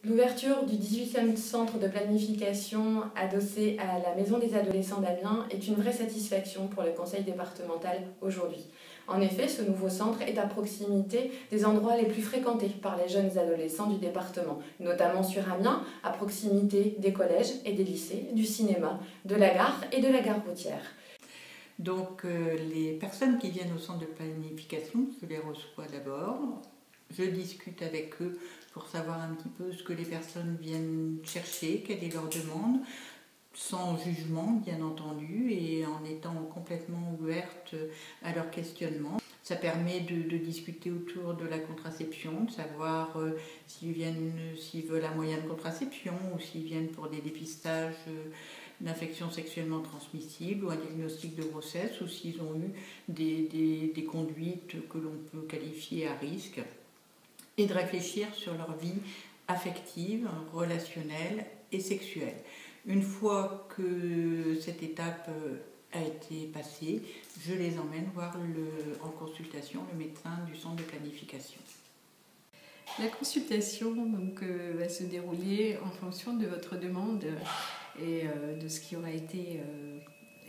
L'ouverture du 18e centre de planification adossé à la Maison des adolescents d'Amiens est une vraie satisfaction pour le conseil départemental aujourd'hui. En effet, ce nouveau centre est à proximité des endroits les plus fréquentés par les jeunes adolescents du département, notamment sur Amiens, à proximité des collèges et des lycées, du cinéma, de la gare et de la gare routière. Donc les personnes qui viennent au centre de planification, je les reçois d'abord, je discute avec eux pour savoir un petit peu ce que les personnes viennent chercher, quelle est leur demande, sans jugement bien entendu et en étant complètement ouverte à leur questionnement. Ça permet de discuter autour de la contraception, de savoir s'ils veulent un moyen de contraception ou s'ils viennent pour des dépistages d'infections sexuellement transmissibles ou un diagnostic de grossesse ou s'ils ont eu des conduites que l'on peut qualifier à risque et de réfléchir sur leur vie affective, relationnelle et sexuelle. Une fois que cette étape a été passée, je les emmène voir en consultation le médecin du centre de planification. La consultation va se dérouler en fonction de votre demande et de ce qui aura été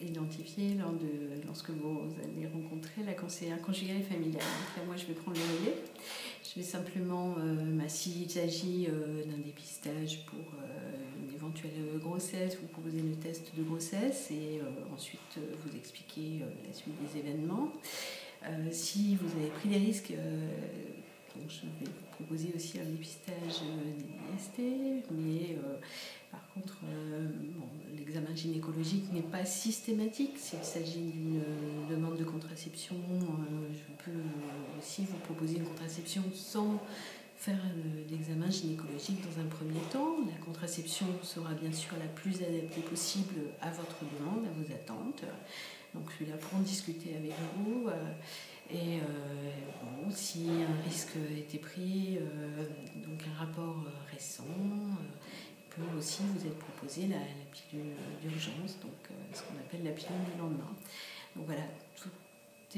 identifié lorsque vous allez rencontrer la conseillère conjugale et familiale. Donc là, moi, je vais prendre le relais. Je vais simplement, s'il s'agit d'un dépistage pour une éventuelle grossesse, vous proposer le test de grossesse et ensuite vous expliquer la suite des événements. Si vous avez pris des risques, donc je vais vous proposer aussi un dépistage d'IST, mais par contre, l'examen gynécologique n'est pas systématique. S'il s'agit d'une demande de contraception, je peux aussi vous proposer une contraception sans faire l'examen gynécologique dans un premier temps. La contraception sera bien sûr la plus adaptée possible à votre demande, à vos attentes. Donc je suis là pour en discuter avec vous. Si un risque a été pris, donc un rapport récent, il peut aussi vous être proposé la pilule d'urgence, donc ce qu'on appelle la pilule du lendemain. Donc voilà, tout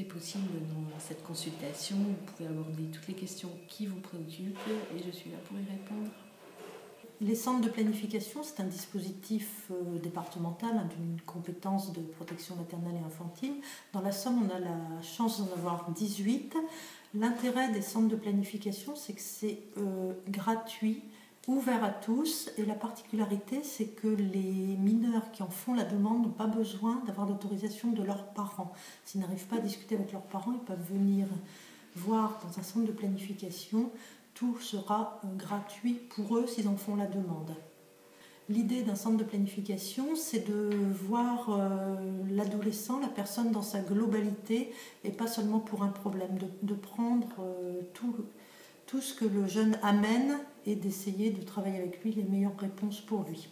est possible dans cette consultation. Vous pouvez aborder toutes les questions qui vous préoccupent et je suis là pour y répondre. Les centres de planification, c'est un dispositif départemental d'une compétence de protection maternelle et infantile. Dans la Somme, on a la chance d'en avoir 18. L'intérêt des centres de planification, c'est que c'est gratuit, ouvert à tous. Et la particularité, c'est que les mineurs qui en font la demande n'ont pas besoin d'avoir l'autorisation de leurs parents. S'ils n'arrivent pas à discuter avec leurs parents, ils peuvent venir voir dans un centre de planification. Tout sera gratuit pour eux s'ils en font la demande. L'idée d'un centre de planification, c'est de voir l'adolescent, la personne dans sa globalité et pas seulement pour un problème, de prendre tout ce que le jeune amène et d'essayer de travailler avec lui les meilleures réponses pour lui.